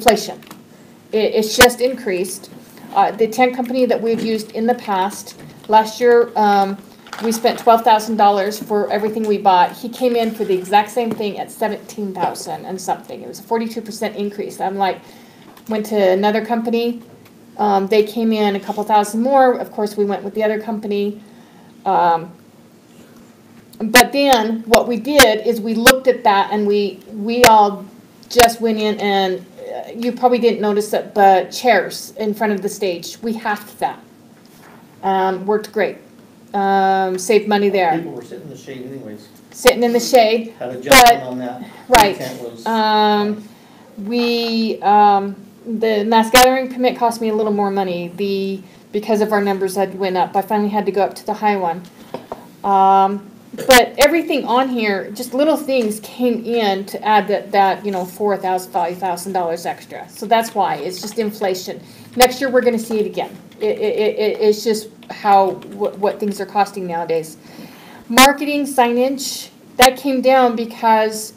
inflation. It's just increased. The tent company that we've used in the past, last year we spent $12,000 for everything we bought. He came in for the exact same thing at $17,000 and something. It was a 42% increase. I'm like, went to another company. They came in a couple thousand more. Of course, we went with the other company. But then what we did is we looked at that and we all just went in and you probably didn't notice it, but chairs in front of the stage, we halved that. Worked great. Saved money there. People were sitting in the shade anyways. Sitting in the shade. Had adjustment on that. Right. Was, the mass gathering permit cost me a little more money. Because of our numbers that went up, I finally had to go up to the high one. But everything on here, just little things came in to add that $4,000, $5,000 extra. So that's why it's just inflation. Next year we're going to see it again. It's just what things are costing nowadays. Marketing, signage, that came down because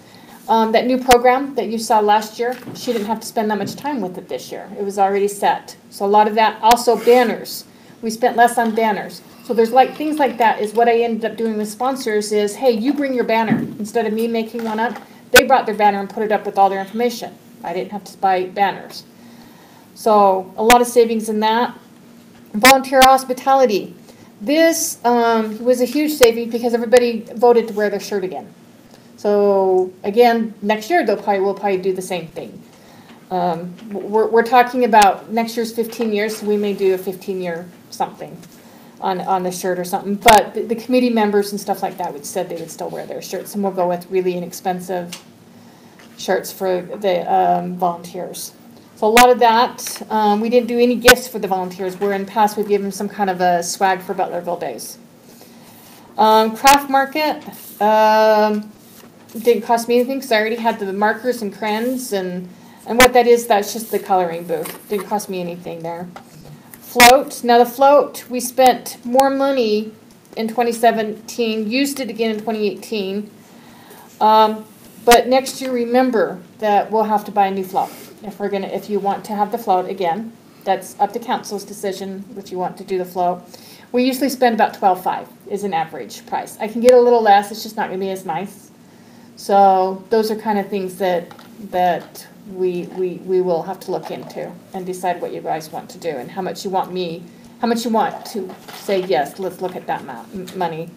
that new program that you saw last year, she didn't have to spend that much time with it this year. It was already set. So a lot of that, also banners. We spent less on banners. So there's things like that is what I ended up doing with sponsors is, hey, you bring your banner. Instead of me making one up, they brought their banner and put it up with all their information. I didn't have to buy banners. So a lot of savings in that. Volunteer hospitality. This was a huge saving because everybody voted to wear their shirt again. So again, next year we'll probably do the same thing. We're talking about next year's 15 years, so we may do a 15-year something on the shirt or something. But the committee members and stuff like that said they would still wear their shirts, and we'll go with really inexpensive shirts for the volunteers. So a lot of that, we didn't do any gifts for the volunteers, where in the past we've given them some kind of a swag for Butlerville Days. Craft market didn't cost me anything because I already had the markers and crayons, and what that is, that's just the coloring booth. Didn't cost me anything there. Float. Now the float, we spent more money in 2017, used it again in 2018. But next year, remember that we'll have to buy a new float if you want to have the float again. That's up to council's decision if you want to do the float. We usually spend about $12,500 is an average price. I can get a little less. It's just not going to be as nice. So those are kind of things that we will have to look into and decide what you guys want to do and how much you want to say yes, let's look at that money.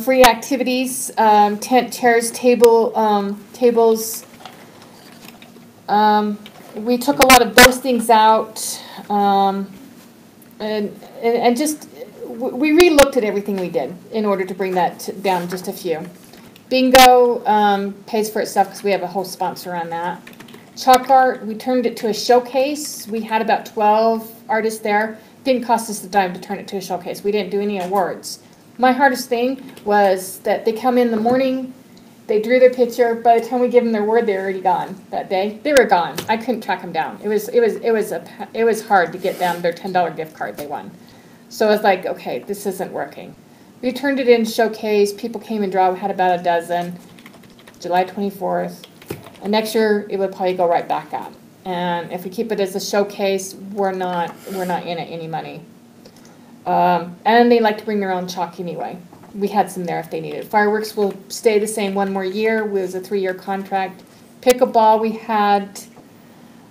Free activities, tent, chairs, tables. We took a lot of those things out, and just we re-looked at everything we did in order to bring that down just a few. Bingo pays for itself because we have a whole sponsor on that. Chalk art, we turned it to a showcase. We had about 12 artists there. Didn't cost us a dime to turn it to a showcase. We didn't do any awards. My hardest thing was that they come in the morning, they drew their picture. By the time we give them their word, they're already gone that day. They were gone. I couldn't track them down. It was hard to get them their $10 gift card they won. So I was like, okay, this isn't working. We turned it in showcase. People came and draw. We had about a dozen. July 24th. And next year it would probably go right back up. And if we keep it as a showcase, we're not in it any money. And they like to bring their own chalk anyway. We had some there if they needed. Fireworks will stay the same one more year. It was a 3-year contract. Pickleball, we had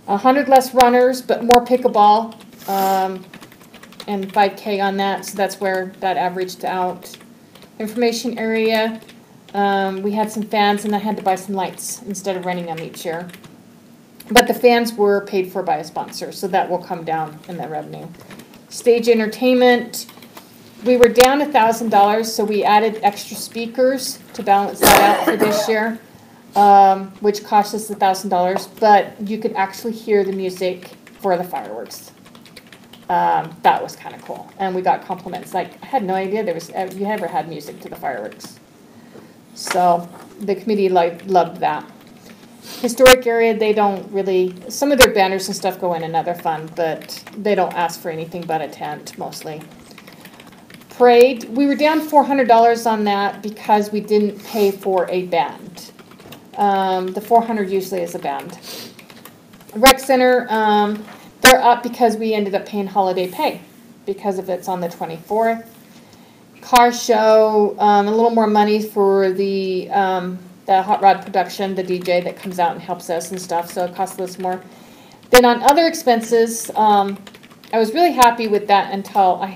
100 less runners, but more pickleball. And 5K on that, so that's where that averaged out. Information area, we had some fans, and I had to buy some lights instead of renting them each year. But the fans were paid for by a sponsor, so that will come down in the revenue. Stage entertainment, we were down $1,000, so we added extra speakers to balance that out for this year, which cost us $1,000, but you could actually hear the music for the fireworks. That was kind of cool, and we got compliments. Like, I had no idea you ever had music to the fireworks. So the committee loved that. Historic area, they don't really, some of their banners and stuff go in another fund, but they don't ask for anything but a tent mostly. Parade, we were down $400 on that because we didn't pay for a band. The 400 usually is a band. Rec Center, they're up because we ended up paying holiday pay because of it's on the 24th. Car show, a little more money for the hot rod production, the DJ that comes out and helps us and stuff, so it costs a little more. Then on other expenses, I was really happy with that until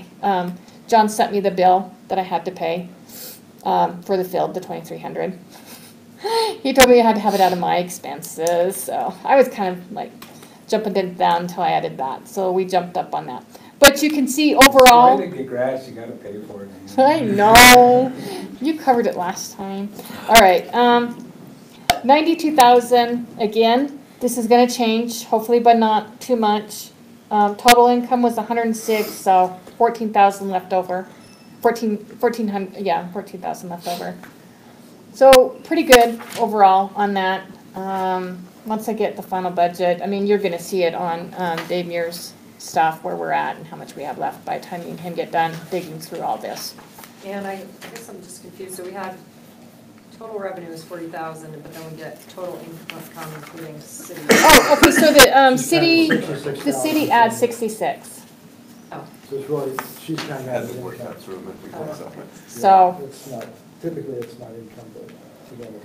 John sent me the bill that I had to pay for the field, the $2,300. He told me I had to have it out of my expenses, so I was kind of like jumping it down until I added that. So we jumped up on that. But you can see overall. It's get grass, you gotta pay for it. I know. You covered it last time. All right. 92,000 again. This is going to change, hopefully, but not too much. Total income was 106, so 14,000 left over. 14,000 left over. So pretty good overall on that. Once I get the final budget, I mean, you're going to see it on Dave Muir's stuff, where we're at and how much we have left by the time you can get done digging through all this. And I guess I'm just confused. So we had total revenue is 40,000, but then we get total income including city. Oh, okay. So the She's kind of the city adds 66. Oh, So it's really, she's kind of. Hasn't worked that through, but we can something. So It's not, typically it's not income, but together.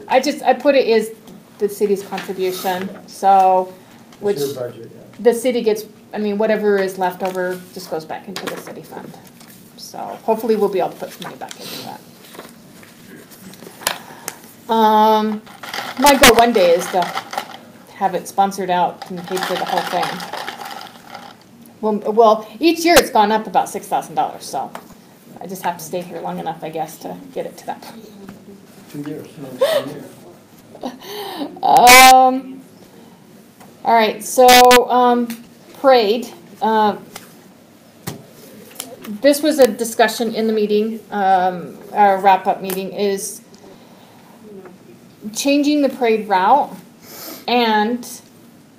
I put it as the city's contribution. So which It's your budget, yeah. the city gets. I mean, whatever is left over just goes back into the city fund. So hopefully we'll be able to put some money back into that. My goal one day is to have it sponsored out and paid for the whole thing. Well, each year it's gone up about $6,000, so I just have to stay here long enough, I guess, to get it to that point. 2 years. All right, so parade. This was a discussion in the meeting, our wrap-up meeting, is changing the parade route and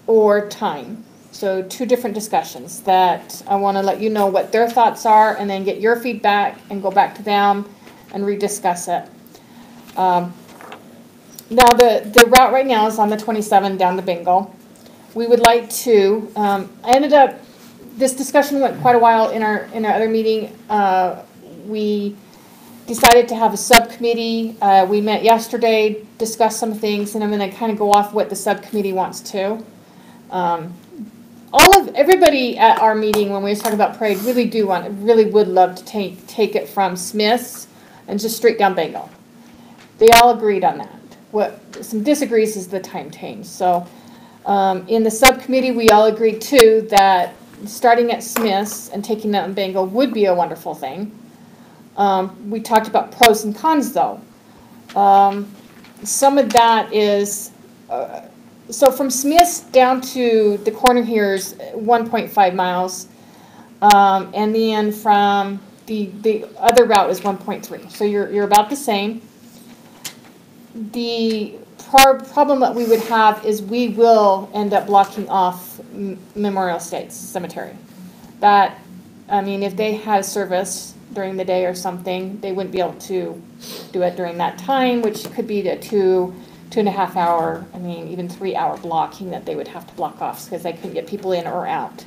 or time. So 2 different discussions that I want to let you know what their thoughts are and then get your feedback and go back to them and rediscuss it. Now the route right now is on the 27 down to Bingo. We would like to, this discussion went quite a while in our other meeting. We decided to have a subcommittee. We met yesterday, discussed some things, and I'm going to kind of go off what the subcommittee wants to. Everybody at our meeting when we were talking about parade really would love to take it from Smith's and just straight down Bingo. They all agreed on that. What some disagrees is the time change. So in the subcommittee, we all agreed too that starting at Smith's and taking that in Bingo would be a wonderful thing. We talked about pros and cons though. Some of that is, so from Smith's down to the corner here is 1.5 miles. And then from the other route is 1.3. So you're about the same. The problem that we would have is we will end up blocking off Memorial Estates Cemetery. That, I mean, if they had service during the day or something, they wouldn't be able to do it during that time, which could be the 2.5 hour, I mean, even 3 hour blocking that they would have to block off because they couldn't get people in or out.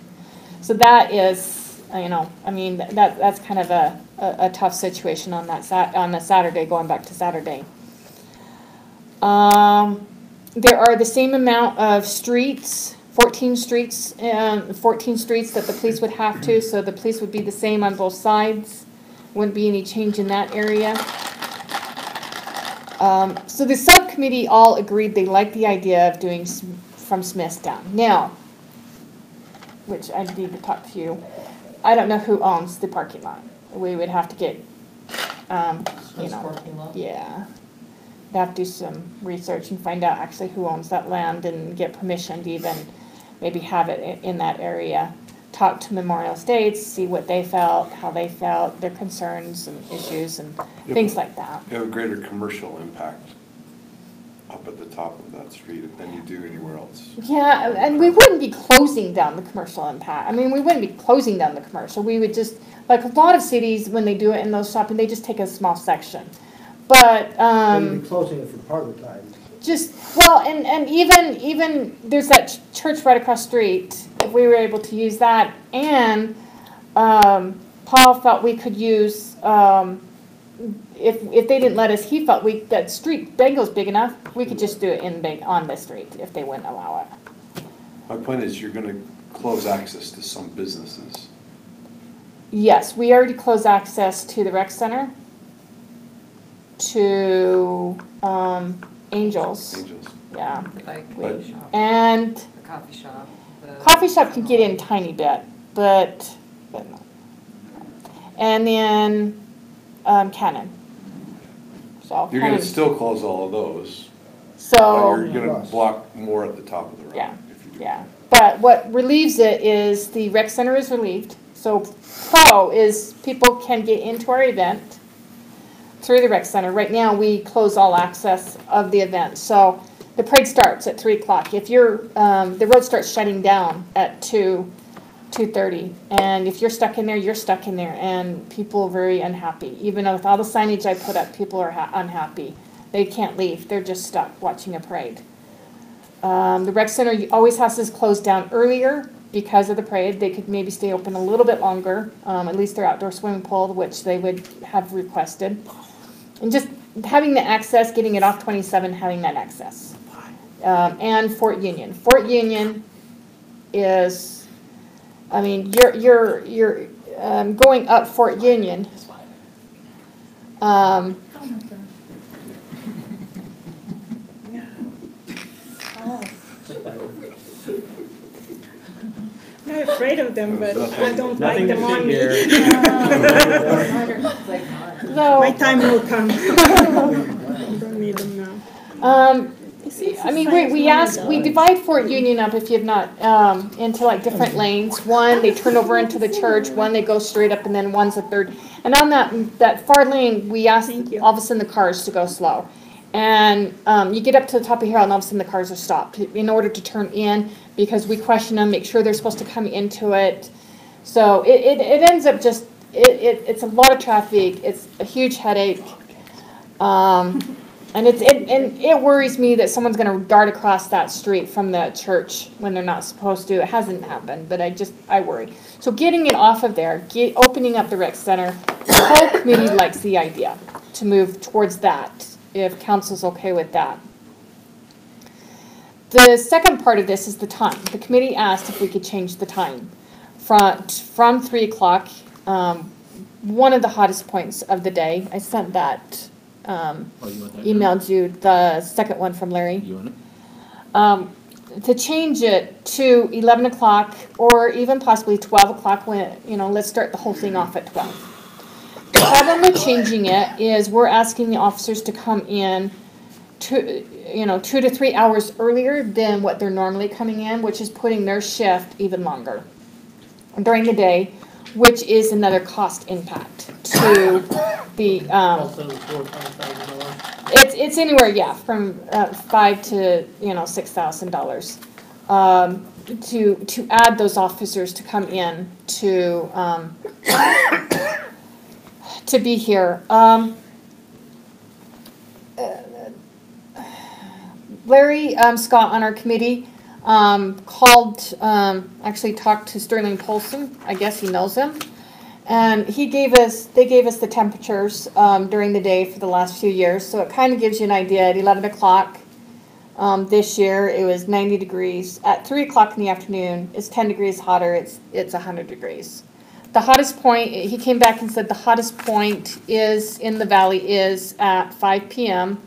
So that is, I mean, that's kind of a tough situation on on the Saturday, going back to Saturday. There are the same amount of streets, 14 streets that the police would have to, so the police would be the same on both sides. Wouldn't be any change in that area. So the subcommittee all agreed they liked the idea of doing from Smith's down. Now, which I need to talk to you, I don't know who owns the parking lot. We would have to get, Parking lot? yeah. We'd have to do some research and find out actually who owns that land and get permission to even maybe have it in that area. Talk to Memorial Estates, see what they felt, how they felt, their concerns and issues and things like that. You have a greater commercial impact up at the top of that street than you do anywhere else. Yeah, and we wouldn't be closing down the commercial impact. I mean, we wouldn't be closing down the commercial. We would just, like a lot of cities, when they do it in those shopping, they just take a small section. But You'd be closing it for part of the time. just, well, and even, there's that church right across the street, if we were able to use that, and, Paul felt we could use, if they didn't let us, he felt that street, Bengal's big enough, we could just do it on the street, if they wouldn't allow it. My point is, you're gonna close access to some businesses. Yes, we already closed access to the rec center, to, Angels, Angels. yeah, The bike But- shop, and the coffee shop. the- coffee shop can get in a tiny bit, but no. And then, Cannon. So, You're gonna Cannon- still close all of those, but so, you're gonna block more at the top of the road. Yeah, if you do. yeah. But what relieves it is the rec center is relieved. So pro is people can get into our event through the rec center. Right now, we close all access of the event. So the parade starts at 3 o'clock. If you're, the road starts shutting down at 2:30. And if you're stuck in there, you're stuck in there. And people are very unhappy. Even with all the signage I put up, people are unhappy. They can't leave. They're just stuck watching a parade. The rec center always has to close down earlier because of the parade. They could maybe stay open a little bit longer, at least their outdoor swimming pool, which they would have requested. And just having the access, getting it off 27, having that access. And Fort Union. Fort Union is, I mean, you're going up Fort Union. I'm not afraid of them, but I don't like Nothing to them on see me. here. It's like not. My So, time will come. I don't need them now. I mean, we divide Fort Union up, if you've not, into like different lanes. One, they turn over into the church, one, they go straight up, and then one's a third. And on that far lane, we ask Thank you. all of a sudden the cars to go slow. And you get up to the top of the hill, and all of a sudden the cars are stopped in order to turn in, because we question them, make sure they're supposed to come into it. So it ends up just, it's a lot of traffic, it's a huge headache. And it worries me that someone's gonna dart across that street from the church when they're not supposed to. It hasn't happened, but I worry. So getting it off of there, opening up the rec center, the whole committee likes the idea to move towards that, if council's okay with that. The second part of this is the time. The committee asked if we could change the time from 3 o'clock, one of the hottest points of the day. I sent that, Oh, you want that? emailed you the second one from Larry. You want it? To change it to 11 o'clock or even possibly 12 o'clock when, let's start the whole thing off at 12. The problem with changing it is we're asking the officers to come in 2 to 3 hours earlier than what they're normally coming in, which is putting their shift even longer during the day, which is another cost impact to the, Also, $4,000. it's anywhere, yeah, from $5,000 to $6,000 to add those officers to come in to be here. Larry Scott on our committee called, actually talked to Sterling Polson. I guess he knows him. And they gave us the temperatures during the day for the last few years. So it kind of gives you an idea. At 11 o'clock this year, it was 90 degrees. At 3 o'clock in the afternoon, it's 10 degrees hotter. It's 100 degrees. The hottest point, he came back and said the hottest point is in the valley is at 5 p.m.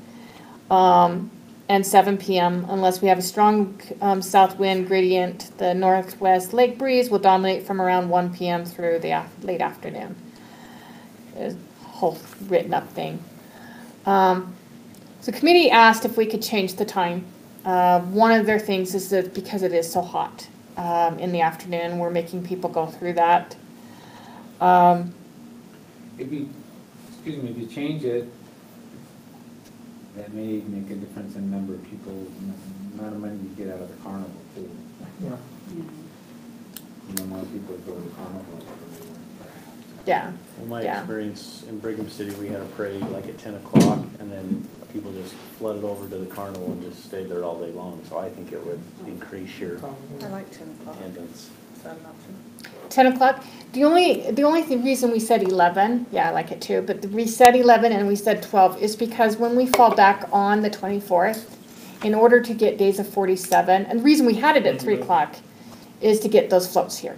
And 7 p.m. unless we have a strong south wind gradient. The northwest lake breeze will dominate from around 1 p.m. through the late afternoon. There's a whole written up thing. So the committee asked if we could change the time. One of their things is that because it is so hot in the afternoon, we're making people go through that. If you change it, that may make a difference in number of people, amount of money you get out of the carnival too. Yeah. More people go to the carnival. Yeah. Well, my Yeah. experience in Brigham City, we had a parade like at 10 o'clock, and then people just flooded over to the carnival and just stayed there all day long. So I think it would increase your I like 10 o'clock. attendance. Is that an option? 10 o'clock. The only reason we said 11, yeah, I like it too, but we said 11 and we said 12 is because when we fall back on the 24th, in order to get days of 47, and the reason we had it at 3 o'clock is to get those floats here.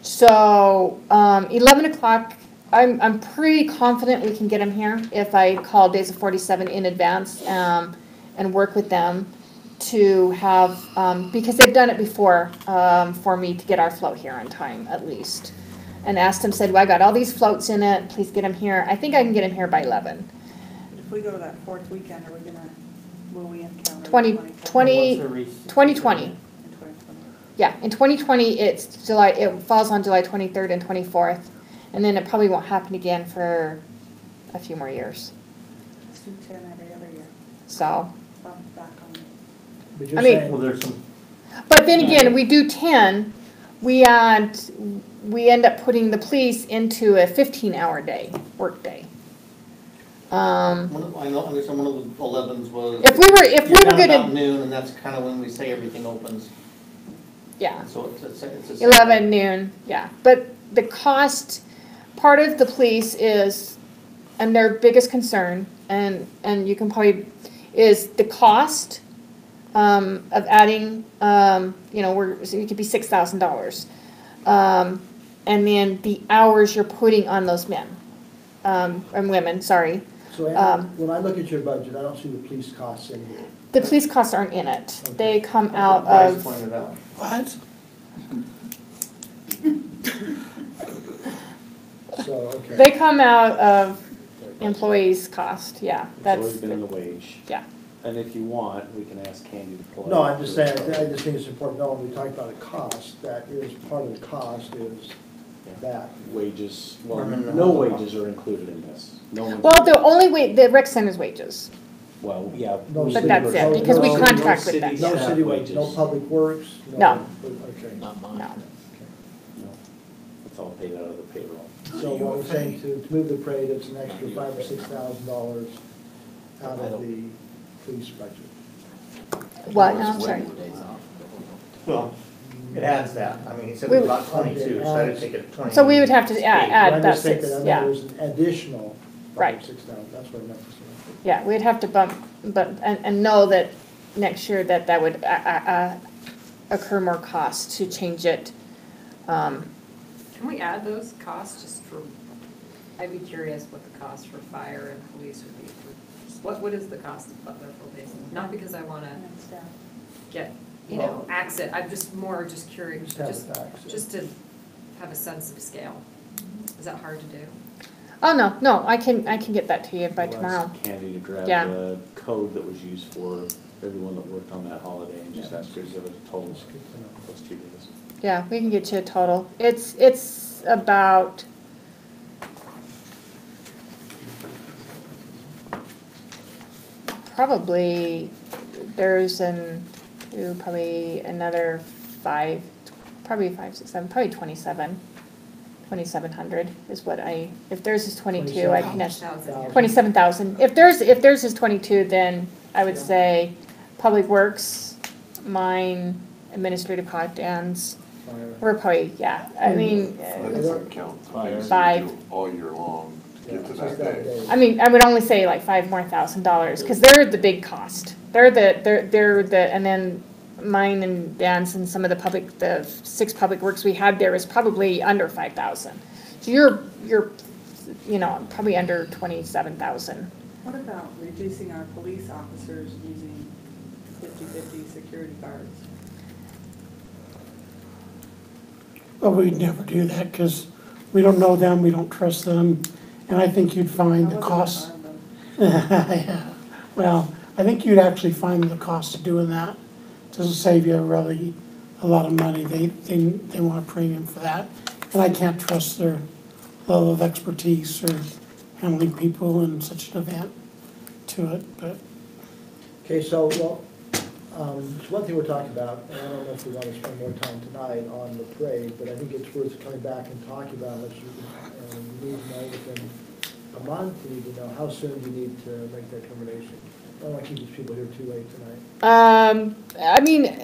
So 11 o'clock, I'm pretty confident we can get them here if I call days of 47 in advance and work with them to have, because they've done it before for me to get our float here on time at least. And asked them, said, well, I got all these floats in it, please get them here. I think I can get them here by 11. If we go to that fourth weekend, are we gonna, will we encounter? 2020. Yeah, in 2020, it's July, it falls on July 23rd and 24th. And then it probably won't happen again for a few more years. Let's do 10 every other year. So, Bump back on it. But you're I mean- saying- Well, there's some, but then again, we do 10, we end up putting the police into a 15-hour day, work day. I know, understand one of the 11s was. If we were you're done gonna- about noon, and that's kind of when we say everything opens. Yeah. So it's the same. 11 noon, yeah. But the cost, part of the police is, and their biggest concern, and you can probably, is the cost of adding, so it could be $6,000. And then the hours you're putting on those men, and women, sorry. So Ann, when I look at your budget, I don't see the police costs in here. The police costs aren't in it. Okay. They come out Bryce of, pointed out. What? So, okay. they come out of employees' cost, yeah. it's That's, always been in the wage. yeah. And if you want, we can ask Candy to pull it. No, up. I'm just saying, I just think it's important to know when we talk about a cost, that is part of the cost is that. Wages, well, No. no wages are included in this. No one's- Well, the only way, the rec center's wages. Well, yeah. No we- city that's it, workers. because we No- contract with city them. No staff city wages, no wages. public works? No. Okay. Not mine. No. No, it's all paid out of the payroll. So what we're saying, to move the parade, it's an extra $5,000 or $6,000 out of the police budget. What, no, I'm sorry. Well, it adds that. I mean, he said We- it was about 22, so that'd take it to 20. So we would have to add I'm that just thinking, 6, I know yeah. there's an additional Right. $5,000 or $6,000, that's what I meant to say. Yeah, we'd have to bump, but, and know that next year that would occur more costs to change it. Can we add those costs just for, I'd be curious what the cost for fire and police would be for, what is the cost of Butler for basin? Not because I wanna And staff. get, Well- accent, I'm just curious, Just have it back, so. just to have a sense of scale. Is that hard to do? Oh, no, I can get that to you by We'll ask tomorrow. Candy to grab Yeah. the code that was used for everyone that worked on that holiday and just ask her to give it a total. It's good to know. Those 2 days. Yeah, we can get you a total. It's about, probably, probably another 5, probably 5, 6, 7, probably 2,700 is what if theirs is 22, I can, 1,000. 27,000. If theirs is 22, then I would say Public Works, mine, administrative cost, Dan's, Fire. we're probably, yeah, I mean, That doesn't count the things that 5. you do all year long to Yeah, get to just that day. I mean, I would only say like $5,000 because they're the big cost. They're the, and then mine and Dan's and some of the 6 public works we had there is probably under 5,000. So you're, probably under 27,000. What about reducing our police officers using 50/50 security guards? Well, we'd never do that because we don't know them, we don't trust them, and I think you'd find the I wasn't cost. armed them. Yeah. Well, I think you'd actually find the cost of doing that doesn't save you really a lot of money. They want a premium for that, and I can't trust their level of expertise or handling people in such an event to it, but. Okay, so, well, there's one thing we're talking about, and I don't know if we want to spend more time tonight on the parade, but I think it's worth coming back and talking about it. And we need to know within a month? You need to know, how soon do you need to make that determination? I don't want to keep these people here too late tonight. I mean,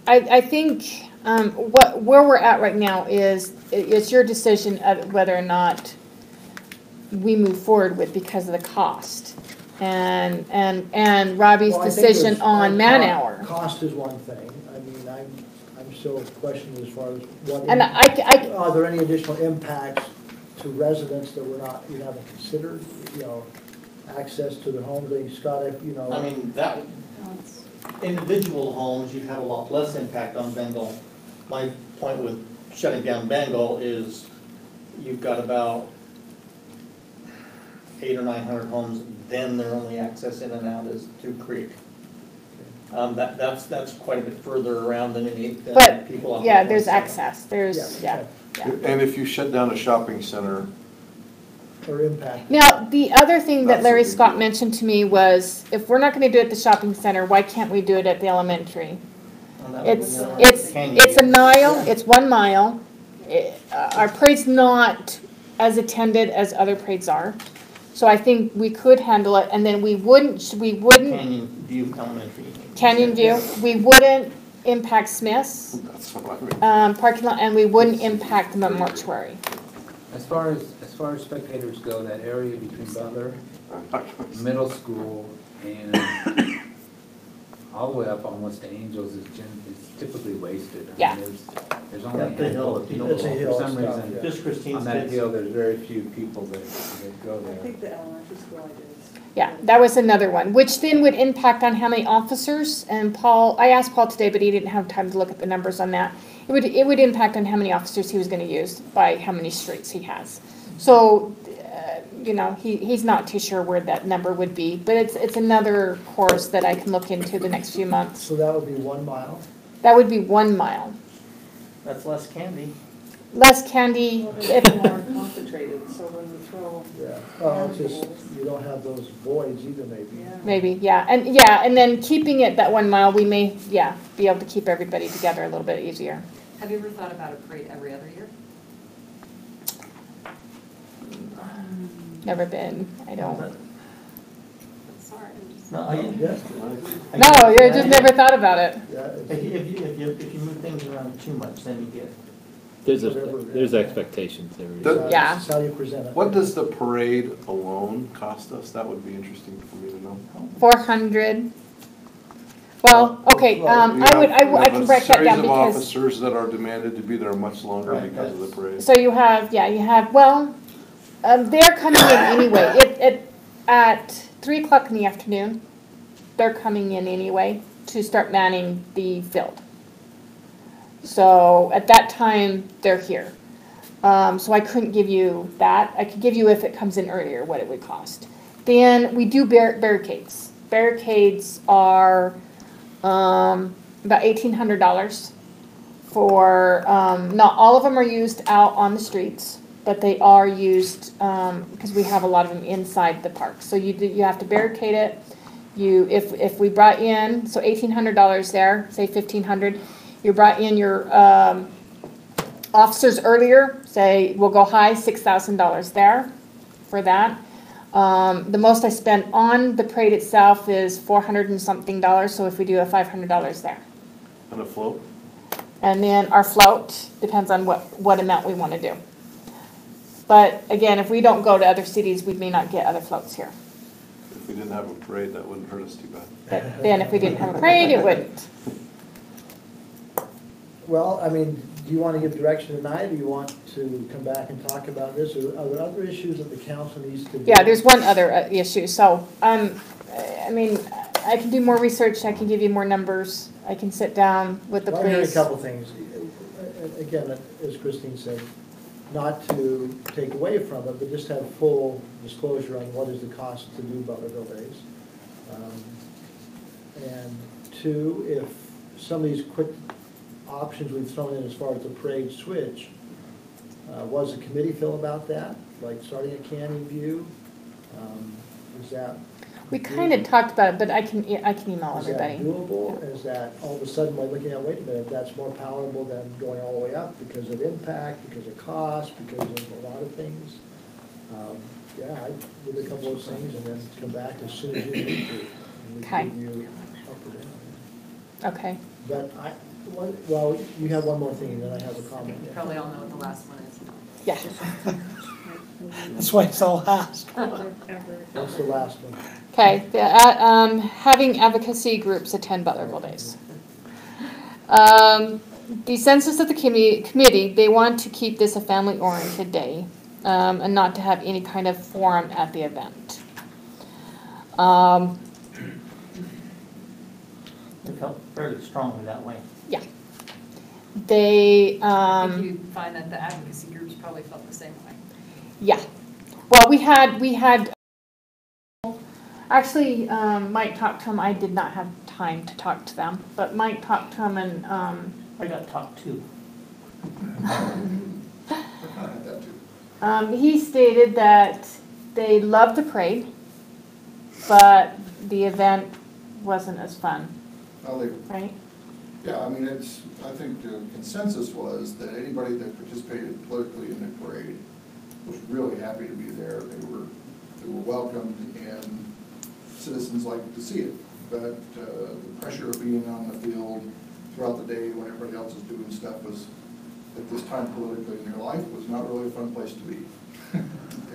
I think, where we're at right now is, it's your decision of whether or not we move forward with because of the cost. And Robbie's Well, I think decision there's- on man-hour. Cost is one thing. I mean, I'm still questioning as far as what. And Are there any additional impacts to residents that you haven't considered? You know, access to their homes, Scott, you know. I mean, that, individual homes, you have a lot less impact on Bengal. My point with shutting down Bengal is you've got about 800 or 900 homes, then their only access in and out is through creek. That's quite a bit further around than But, people. off yeah, of there's 170. access, there's, yeah. And if you shut down a shopping center, Or impact. Now, the other thing that That's a Larry big Scott deal. mentioned to me was, if we're not gonna do it at the shopping center, why can't we do it at the elementary? And that would be It's, another it's, canyon it's a view. mile, it's 1 mile. Our parade's not as attended as other parades are. So I think we could handle it, and then we wouldn't, Canyon View Elementary. Canyon View, we wouldn't impact Smith's, that's what I mean. parking lot, and we wouldn't impact the mortuary. As far as spectators go, that area between Butler, middle school, and all the way up almost to Angels is typically wasted. I mean, Yeah. There's only a Yeah, the handful hill, of people. it's a hill For some stuff, reason, yeah. Just Christine's on that kids. hill, there's very few people that go I there. think the elementary school I did is. Yeah, that was another one, which then would impact on how many officers, and Paul, I asked Paul today, but he didn't have time to look at the numbers on that. It would impact on how many officers he was gonna use by how many streets he has. So, you know, he's not too sure where that number would be, but it's another course that I can look into the next few months. So that would be 1 mile. That would be 1 mile. That's less candy. Less candy, Well, if, it's more concentrated, so when we throw, Yeah. Well, it's just, you don't have those voids either, maybe. yeah. maybe, yeah, and then keeping it that 1 mile, we may, yeah, be able to keep everybody together a little bit easier. Have you ever thought about a parade every other year? Never been, I don't. Sorry, I'm just. No, I, Yes. No, you just never thought about it. Yeah, If you move things around too much, then you get. There's expectations there. Does- Yeah. That's how you present it. What does the parade alone cost us? That would be interesting for me to know. 400. Well, okay, You I have can break that down A series of because, officers that are demanded to be there much longer Right, because of the parade. so you have, well, they're coming in anyway. At 3 o'clock in the afternoon, they're coming in anyway to start manning the field. So at that time, they're here. So I couldn't give you that. I could give you if it comes in earlier, what it would cost. Then we do barricades. Barricades are about $1,800 for, not all of them are used out on the streets, but they are used, because we have a lot of them inside the park. So you have to barricade it. If we brought in, so $1,800 there, say $1,500, you brought in your, officers earlier, say, we'll go high, $6,000 there for that. The most I spent on the parade itself is $400 and something, so if we do a $500 there. And a float? And then our float, depends on what amount we want to do. But again, if we don't go to other cities, we may not get other floats here. If we didn't have a parade, that wouldn't hurt us too bad. But then if we didn't have a parade, it wouldn't. Well, I mean, do you want to give direction tonight, or do you want to come back and talk about this? Or are there other issues that the council needs to do? Yeah, there's one other issue, so, I mean, I can do more research, I can give you more numbers, I can sit down with the Well, I'm hearing a police. couple things. Again, as Christine said, not to take away from it, but just have full disclosure on what is the cost to do Butlerville Days. And two, if some of these quick options we've thrown in as far as the parade switch, what does the committee feel about that? Like starting at Canyon View? Is that? We kind of talked about it, but I can email Is that everybody. doable? Is that all of a sudden, we're looking at, wait a minute, that's more palatable than going all the way up because of impact, because of cost, because of a lot of things? Yeah, I did a couple of things and then come back as soon as you need to. And we Okay. give you up or down. Okay. But well, you have one more thing, and then I have a comment. You probably all know what the last one is. Yeah. That's why it's all asked. What's the last one? Okay, having advocacy groups attend Butlerville Days. The census of the committee, they want to keep this a family-oriented day, and not to have any kind of forum at the event. It felt fairly strongly that way. Yeah. They, I think you find that the advocacy groups probably felt the same way. yeah. Well, we had, actually, Mike talked to them. I did not have time to talk to them, but Mike talked to them and, I got talked to. he stated that they loved the parade, but the event wasn't as fun, Well, they, right? yeah, I mean, I think the consensus was that anybody that participated politically in the parade was really happy to be there. They were welcomed, and citizens liked to see it. But the pressure of being on the field throughout the day when everybody else is doing stuff was, at this time politically in their life, was not really a fun place to be.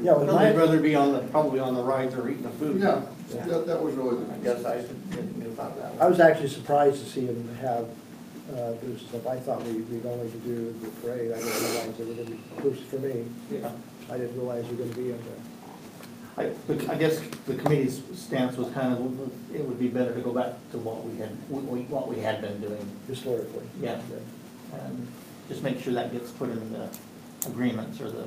Yeah, well, I'd rather be probably on the rides or eating the food. Yeah, that was really the. I guess I didn't think about that. I was actually surprised to see them have booths and stuff. I thought we'd only do the parade. I didn't realize they were going to be booths for me. Yeah. I didn't realize they were going to be in there. I guess the committee's stance was kind of, it would be better to go back to what we had been doing. Historically. Yeah. And just make sure that gets put in the agreements or the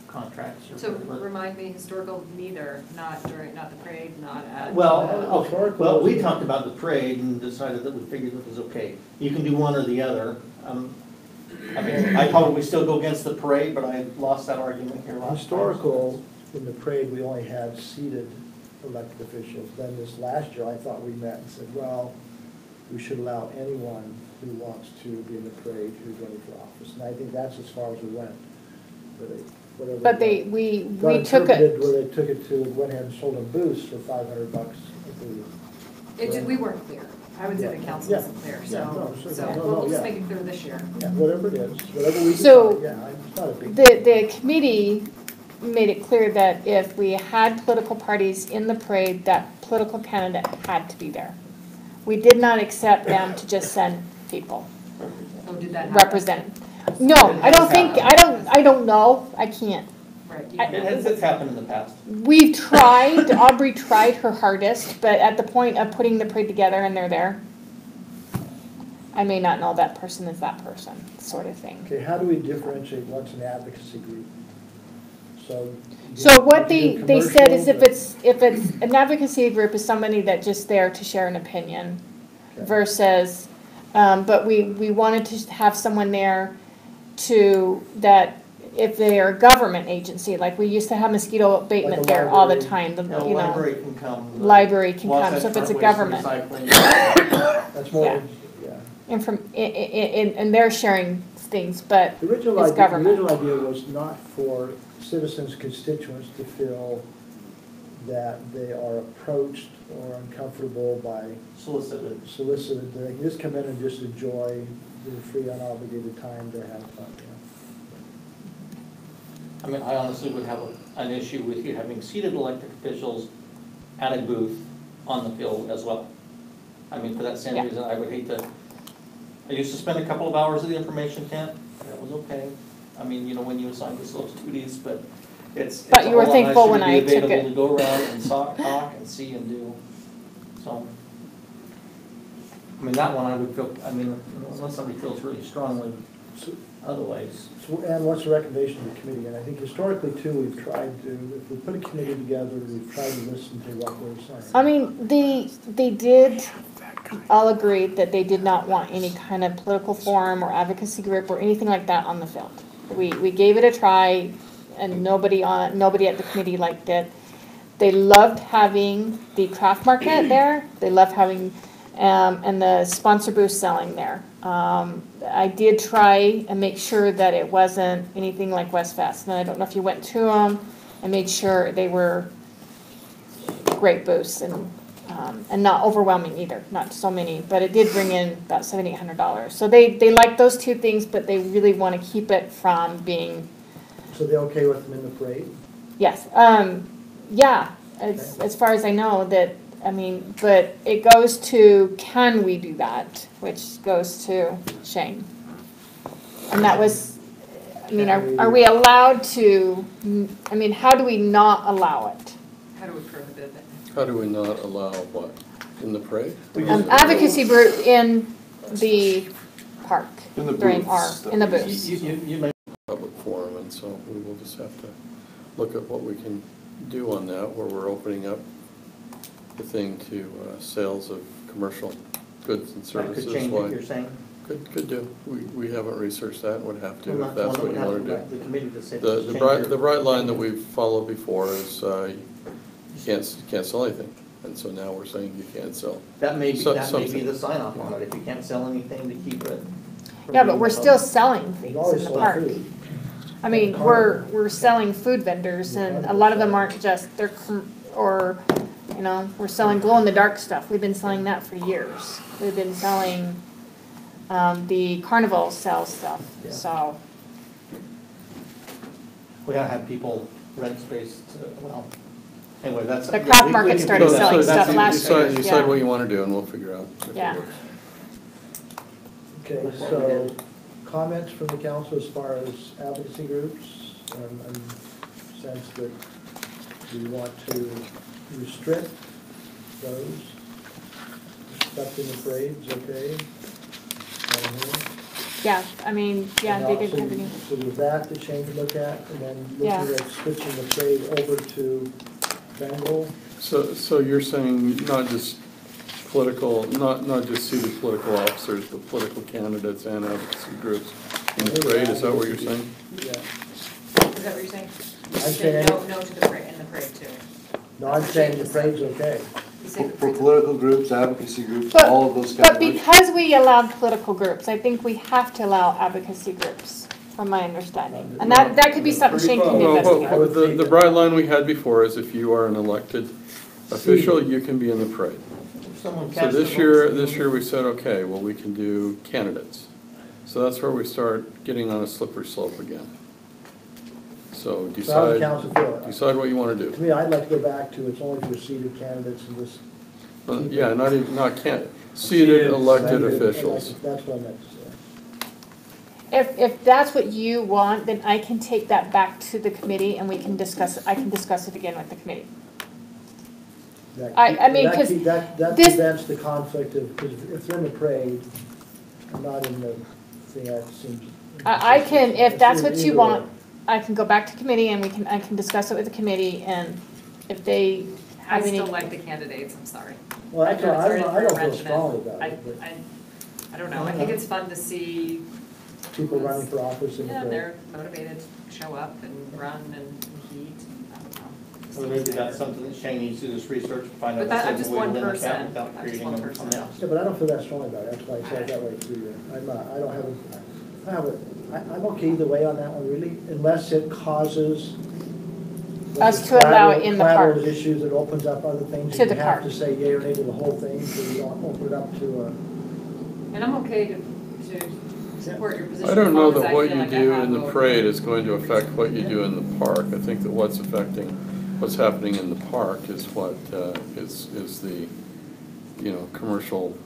contracts or So whatever. remind me, historical neither, not the parade, not at. Well, we talked about the parade and decided that we figured it was okay. You can do one or the other. I mean, I'd probably still go against the parade, but I lost that argument here last time. Historical, in the parade, we only had seated elected officials. Then this last year, I thought we met and said, well, we should allow anyone who wants to be in the parade who's running for office. And I think that's as far as we went. But we took interpreted it. where they took it to, went ahead and sold them booths for $500 a booth. We weren't clear. I would say the council Yeah. wasn't clear, Yeah, no, so certainly. No, we'll no, just yeah. make it clear this year. Yeah, whatever it is, whatever we So, decide, yeah, it's not a big. The committee made it clear that if we had political parties in the parade, that political candidate had to be there. We did not accept them to just send people, Oh, did that happen? represent. No, I don't know, I can't. Right. It's happened in the past. We've tried, Aubrey tried her hardest, but at the point of putting the parade together and they're there, I may not know that person is that person, sort of thing. Okay, how do we differentiate what's an advocacy group? So what you do they said is commercials, if it's an advocacy group is somebody that just there to share an opinion Okay. versus, but we wanted to have someone there that if they are a government agency, like we used to have mosquito abatement Like a there all the library. time, The library can come. library can come, Wasatch so if it's a Front Waste government. Recycling. That's more, Yeah. yeah. And they're sharing things, but The original it's idea, government. was not for citizens, constituents to feel that they are approached or uncomfortable by Solicited. They can just come in and just enjoy the free, unobligated time to have fun, I mean, I honestly would have an issue with you having seated elected officials at a booth on the field as well. I mean, for that same Yeah. reason, I would hate to, I used to spend a couple of hours at the information tent, that was okay. I mean, when you assigned us those duties, but it's But a you were whole lot thankful nicer when to I be took available it. to go around and talk and see and do, so. I mean, that one I would feel, unless somebody feels really strongly yeah. otherwise. So, and what's the recommendation of the committee? And I think historically too, we've tried to, if we put a committee together, we've tried to listen to what they're saying. I mean, they did all agree that they did not want any kind of political forum or advocacy group or anything like that on the field. We gave it a try, and nobody at the committee liked it. They loved having the craft market there. They loved having, and the sponsor booth selling there. I did try and make sure that it wasn't anything like West Fest. And I don't know if you went to them I made sure they were great booths and not overwhelming either, not so many, but it did bring in about $700-800. So they like those two things, but they really want to keep it from being, So they're okay with them in the parade? yes, yeah, as far as I know that, I mean, but it goes to, can we do that? Which goes to Shane. And that was, I mean, are we allowed to, I mean, how do we not allow it? How do we prohibit it? How do we not allow what? In the parade? Advocacy group in the park In the during booths in the that we booths. You may, Public forum, and so we will just have to look at what we can do on that, where we're opening up the thing to sales of commercial goods and that services. could change Why- what you're saying. Could do. We haven't researched that and would have to, Well, if that's what you one want that would to have do. The committee to say. The change bright, your- the bright line that we've followed before is you can't sell anything. And so now we're saying you can't sell. That may be, So- that may be something. the sign off on it, if you can't sell anything to keep it. from Yeah, but being we're sold. still selling We've things always in the sold park. food. I mean, we're selling food vendors and a lot of them aren't just, or, you know, we're selling glow-in-the-dark stuff. We've been selling that for years. We've been selling, the carnival sells stuff, Yeah. so. We gotta have people rent space to, well, anyway, that's. The yeah, craft we market can started figure that selling out. stuff That's- last year. You yeah. decide what you want to do and we'll figure out if it Yeah. works. Okay, so comments from the council as far as advocacy groups, and sense that we want to restrict those, stuff in the parades, okay? Yeah, I mean, yeah, And they didn't have also, any. So there's that to change and look at, and then Yeah. looking at switching the parade over to Bengal. So you're saying not just political, not just seated political officers, but political candidates and advocacy groups in the parade, is that what you're saying? Yeah. Is that what you're saying? You I'm say saying- no to the parade, in the parade too. No, I'm saying the parade's okay. You say the For parade's- political groups, advocacy groups, But- all of those But categories. because we allowed political groups, I think we have to allow advocacy groups, from my understanding. And that could be something Shane can Well, investigate. the bright line we had before is if you are an elected official, you can be in the parade. If someone So casts a this vote- year we said, okay, well, we can do candidates. So that's where we start getting on a slippery slope again. So So how does the decide, council feel? decide what you want to To do. me, I'd like to go back to it's only for seated candidates and just. Yeah, not seated elected officials. That's what I meant to say. If that's what you want, then I can take that back to the committee and we can discuss, I can discuss it again with the committee. I mean, 'cause That this- prevents the conflict of, because if they're in the parade, not in the thing, that seems. I can, if that's what you Either want, way. I can go back to committee and I can discuss it with the committee and if they I have any. still like the candidates, I'm sorry. Well, I don't, I Sorry don't, for I don't feel mentioning strongly it. about it, but I don't know, I think it's fun to see, people running for office in the yeah, parade. they're motivated to show up and run and compete, I don't know. Well, maybe that's something that Shane needs to do this research to find out. But that- I'm a just way to one limit that person. Without I'm just creating one something person. else. Yeah, but I don't feel that strongly about it, that's why I said it that way too. I'm not, I don't have a, I'm okay either way on that one really, unless it causes. Us to allow it in the park. Collateral issues, it opens up other things. To the You have park. to say yea or nay to the whole thing, so you don't open it up to And I'm okay to support your position. I don't as know long as that I what feel you like I do have in the vote. parade is going to affect what you do in the park. I think that what's happening in the park is what is the, commercial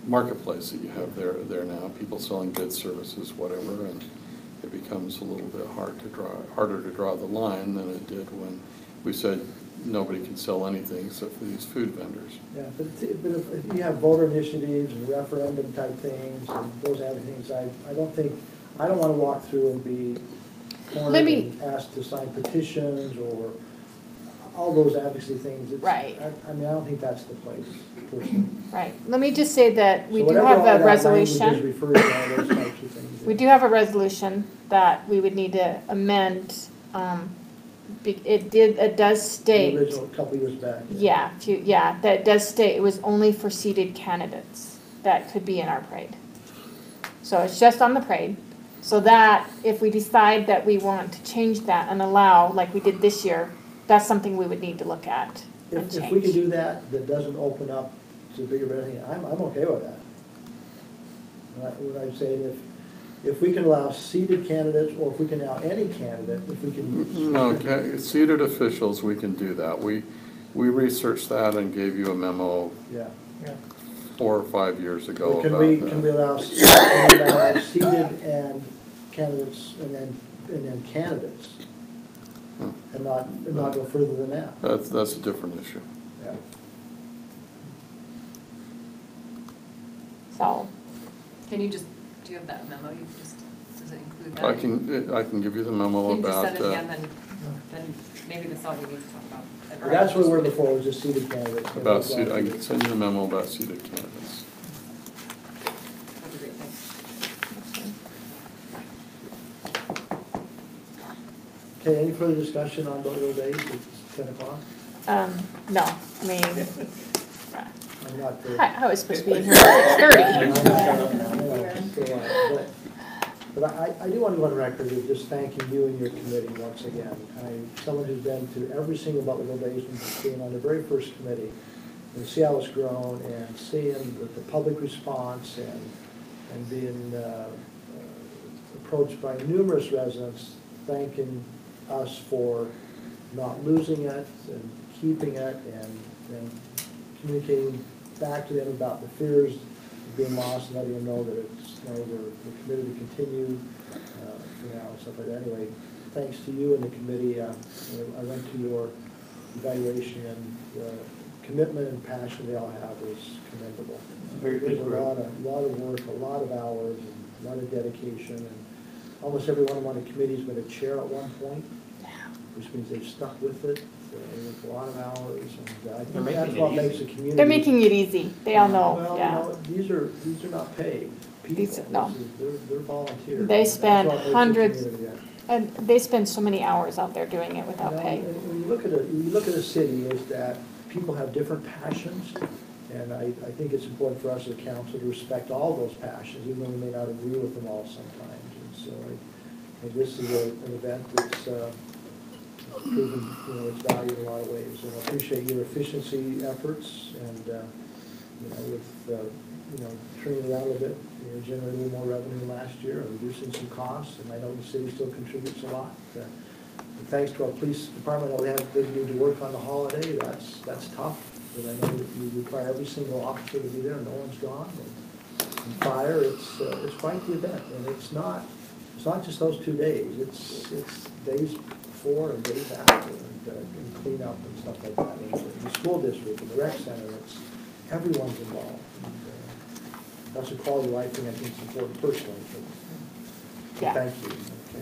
marketplace that you have there now. People selling goods, services, whatever, and it becomes a little bit harder to draw the line than it did when we said nobody can sell anything except for these food vendors. yeah, but if you have voter initiatives and referendum type things and those other things, I don't want to walk through and be cornered Let me- and asked to sign petitions or all those advocacy things. Right. I mean, I don't think that's the place personally. Right, let me just say that we So do whatever have all that a language is resolution. refers to all those types of things. We do have a resolution that we would need to amend. It does The state, original, a couple years back. that does state it was only for seated candidates that could be in our parade. So it's just on the parade, so that if we decide that we want to change that and allow, like we did this year, that's something we would need to look at and If we can change. do that doesn't open up to bigger betting, I'm okay with that. What I'm saying, if we can allow seated candidates, or if we can allow any candidate, if we can. Okay, seated officials, we can do that. We researched that and gave you a memo Yeah. 4 or 5 years ago Can about we, that. can we allow seated and candidates, and then candidates, and not go further than that? That's a different issue. Yeah. So, Can you just, do you have that memo? You just, does it include that? I can give you the memo Can you just about, send it again, then maybe that's all we need to talk about. Or That's what just- we're before, was just seated candidates. about seated, I can send you the memo about seated candidates. That'd be great, thanks. Okay, any further discussion on those days? It's 10 o'clock. no, I mean, I'm not. I was supposed to be in here at 6:30. But I do want to go on record of just thanking you and your committee once again. Someone who's been to every single Butlerville Basin, being on the very first committee, and see how it's grown, and seeing the public response, and being approached by numerous residents thanking us for not losing it and keeping it, and communicating back to them about the fears of being lost, and letting them know that it's, we're committed to continue, stuff like that. Anyway, thanks to you and the committee. I went to your evaluation, and the commitment and passion they all have is commendable. Very good There's a lot of work, a lot of hours, and a lot of dedication, and almost everyone on the committee has been a chair at one point, which means they've stuck with it. With a lot of hours, and I think that's what makes a community. They're making it easy, they all know, Well, yeah. these are not paid people. No. They're volunteers. They That's spend what makes a hundreds, community, yeah. and they spend so many hours out there doing it without pay. And when you look at a city, is that people have different passions, and I think it's important for us as a council to respect all those passions, even though we may not agree with them all sometimes. And so I think this is an event that's proven, its value in a lot of ways. And I appreciate your efficiency efforts, and with turning it around a little bit, generating a little more revenue than last year, and reducing some costs. And I know the city still contributes a lot. And thanks to our police department, they need to work on the holiday. That's tough, but I know that you require every single officer to be there. No one's gone. And fire, it's quite the event, and it's not just those 2 days. It's days before and days after, and clean up and stuff like that. And the school district and the rec center, everyone's involved. And, that's a quality of life thing I think is important personally. But Yeah. thank you.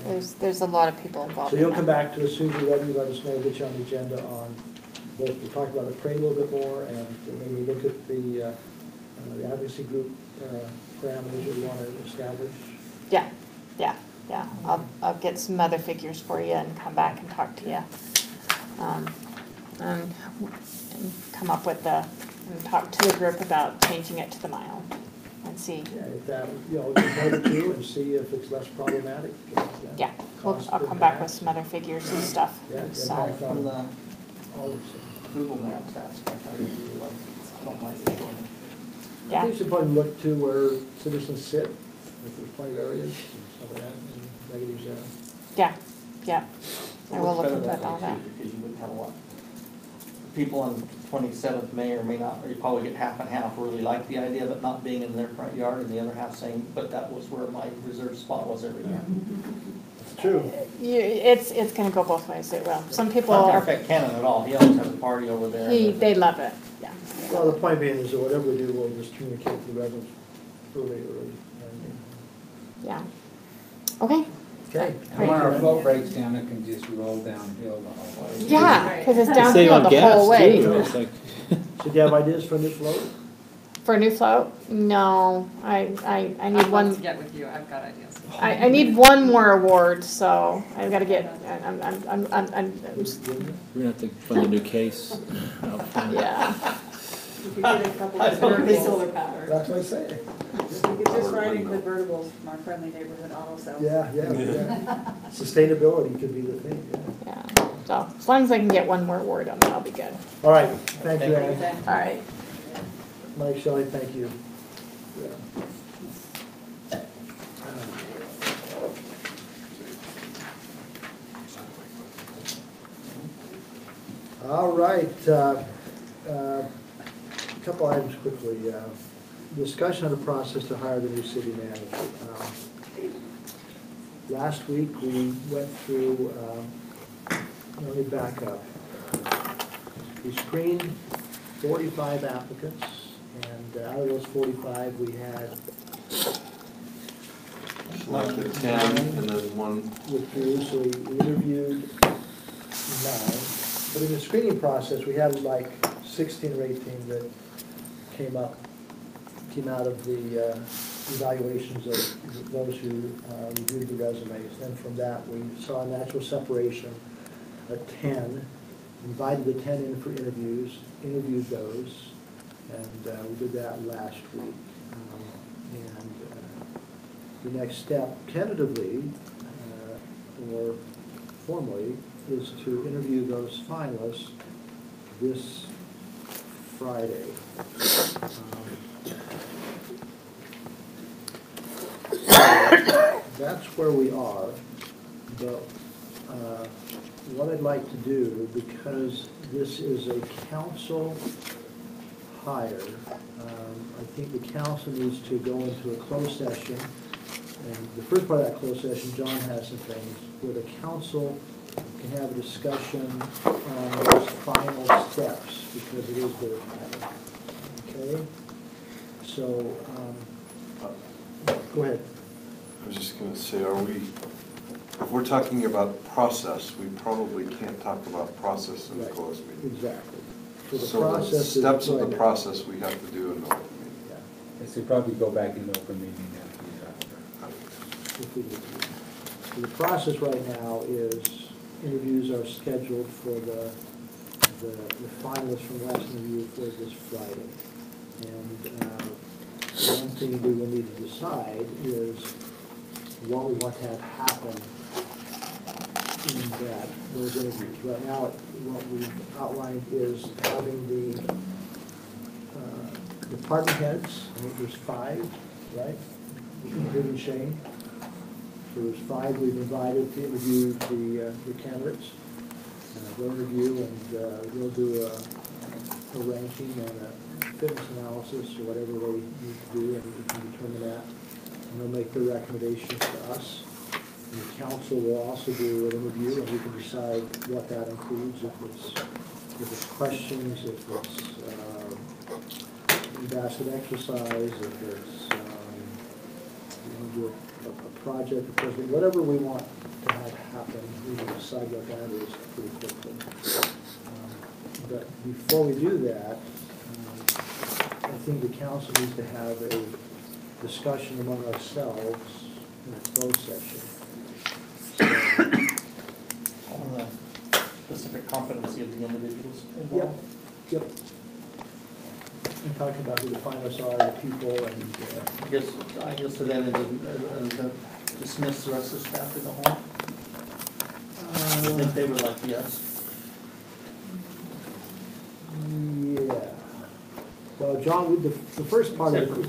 Okay. There's a lot of people involved So in you'll come that. back to us as soon as you're ready, let us know, get you on the agenda on both, we'll talk about the parade a little bit more, and maybe look at the advocacy group parameters that we want to establish. Yeah. I'll get some other figures for you and come back and talk to you. And come up with and talk to the group about changing it to the mile and see. Yeah, if that, compare the two and see if it's less problematic. Yeah, Cost I'll per come back pax. with some other figures and stuff. Yeah, So, impact From on the all of it. Google Maps aspect, I really like, don't like it. I yeah, think it's important to look to where citizens sit, if there's plenty of areas and stuff like that, and negatives there. yeah. I will look It's into better all way, that. too, because you wouldn't have a lot. People on 27th may or may not, or you probably get half and half, really like the idea of it not being in their front yard, and the other half saying, but that was where my reserved spot was every year. It's true. It's gonna go both ways, it will. Some people Not gonna are, affect Cannon at all, he always has a party over there. they love it, yeah. Well, the point being is that whatever we do, we'll just communicate with the residents early. Yeah. Okay, Okay. And when our flow breaks down, it can just roll downhill the whole way. yeah, because it's Save downhill on the gas whole way. too. It's like, So do you have ideas for a new float? For a new float? No, I need I'd love one, to get with you, I've got ideas. I need one more award, so I've gotta get, I'm we're gonna have to find a new case. yeah. You could get a couple of Solar convertibles. power. That's what I say. You could just ride in convertibles from our friendly neighborhood auto sales. Yeah. Sustainability could be the thing, yeah. Yeah. So as long as I can get one more word on that, I'll be good. All right, thank you, Ann. All right. Mike, Shelley, thank you. All right, a couple items quickly. Discussion of the process to hire the new city manager. Last week, we went through, let me back up. We screened 45 applicants, and out of those 45, we had Selected 10 and then one. withdrew, so we interviewed 9. But in the screening process, we had like 16 or 18 that came out of the evaluations of those who reviewed the resumes. Then from that, we saw a natural separation of 10, invited the 10 in for interviews, interviewed those, and we did that last week. The next step, tentatively or formally, is to interview those finalists this Friday. That's where we are, but what I'd like to do, because this is a council hire, I think the council needs to go into a closed session. And the first part of that closed session, John has some things where the council can have a discussion on those final steps, because it is their final. Okay? So, go ahead. I was just gonna say, if we're talking about process, we probably can't talk about process in a Right. closed meeting. Exactly. So the So the process is steps of the right now. process we have to do in the open meeting. Yeah, I should probably go back into open meeting after you talk. if we need to. So the process right now is interviews are scheduled for the finalists from last interview for this Friday. And one thing we will need to decide is what we want to have happen in those interviews. Right now, what we've outlined is having the department heads, I think there's 5, right? Including Shane. So there's 5 we've invited to interview the candidates. They'll interview and we'll do a ranking and a fitness analysis or whatever they need to do, and we can determine that. And they'll make their recommendations to us. And the council will also do an interview, and we can decide what that includes, if it's questions, if it's basket exercise, if it's do a project, a president, whatever we want to have happen, we will decide what that is pretty quickly. But before we do that, I think the council needs to have a discussion among ourselves in a closed session. On the specific competency of the individuals Yep, involved. yep. And talking about who the finalists are, the people, and I guess to that end, dismiss the rest of the staff to go home. I think they were like, yes. yeah. Well, John, the first part of the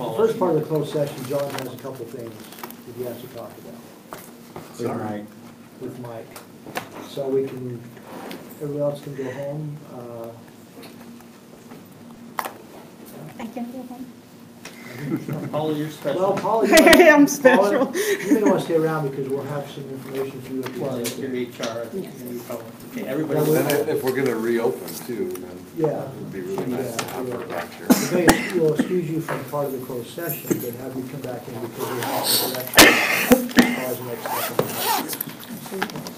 closed session, John has a couple things that he has to talk about with Mike. So everyone else can go home. I can go home. Paula, you're special. Well, Paula, I'm special. Paula, you may want to stay around because we'll have some information for you at the Well, end. if you're HR, okay, everybody. And if we're gonna reopen too, then Yeah. it would be really nice to have her back here. The thing is, we'll excuse you from part of the closed session, but have you come back in because we'll have some direction as far as the next step.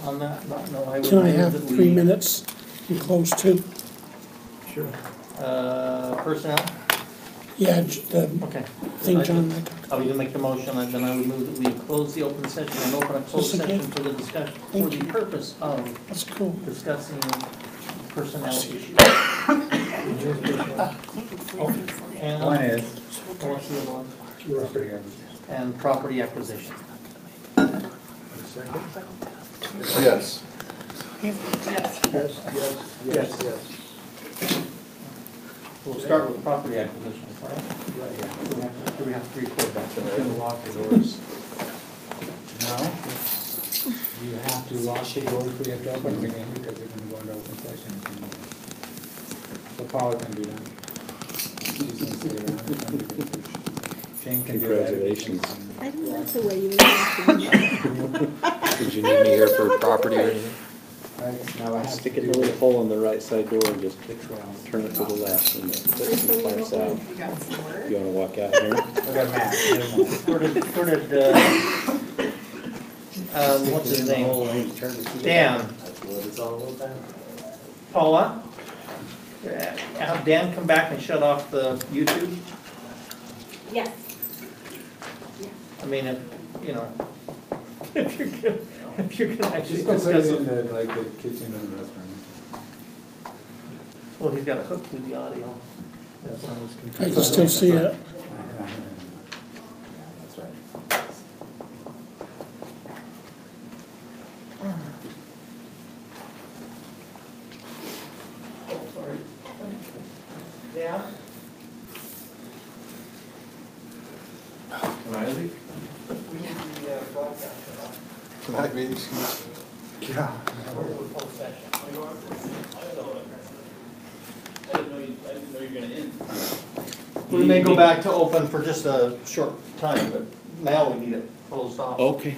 On that, no, I would. Can I move have that 3 we- minutes and close too? Sure. Personnel? Yeah, the Okay. thing John and I talked about. Are we gonna make the motion, and then I would move that we close the open session and open a closed Just again? session for the discussion, for Thank the you. purpose of That's cool. discussing personnel issues. And, One is, what's the other one? You're up. And property acquisition. Second? Yes. Yes. Yes, yes, yes. We'll start with property acquisition, right? Do we have to record that? Gonna lock the doors. No? You have to lock the doors before you have to open them again, because they're gonna go into open session. So Paula can do that. She's gonna stay around. Jane can do that. Congratulations. I don't like the way you were Did you need me here for property or anything? Right, now I have Stick to it in do the little hole on the right side door and just the 12. turn it to the left and it puts some flaps out. You got some word? You wanna walk out here? I got Matt, never mind. Where did, what's his name? Dan. Paula? Have Dan come back and shut off the YouTube? Yes. I mean, if, you know, if you're gonna actually Just go put discuss it in it. the, like, the kitchen and the restaurant. Well, he's got a hook through the audio. I can still see it. That's right. Oh, sorry. Yeah? Can I leave? We need the broadcast. Can I be excused? Yeah. We may go back to open for just a short time, but now we need it closed off. Okay.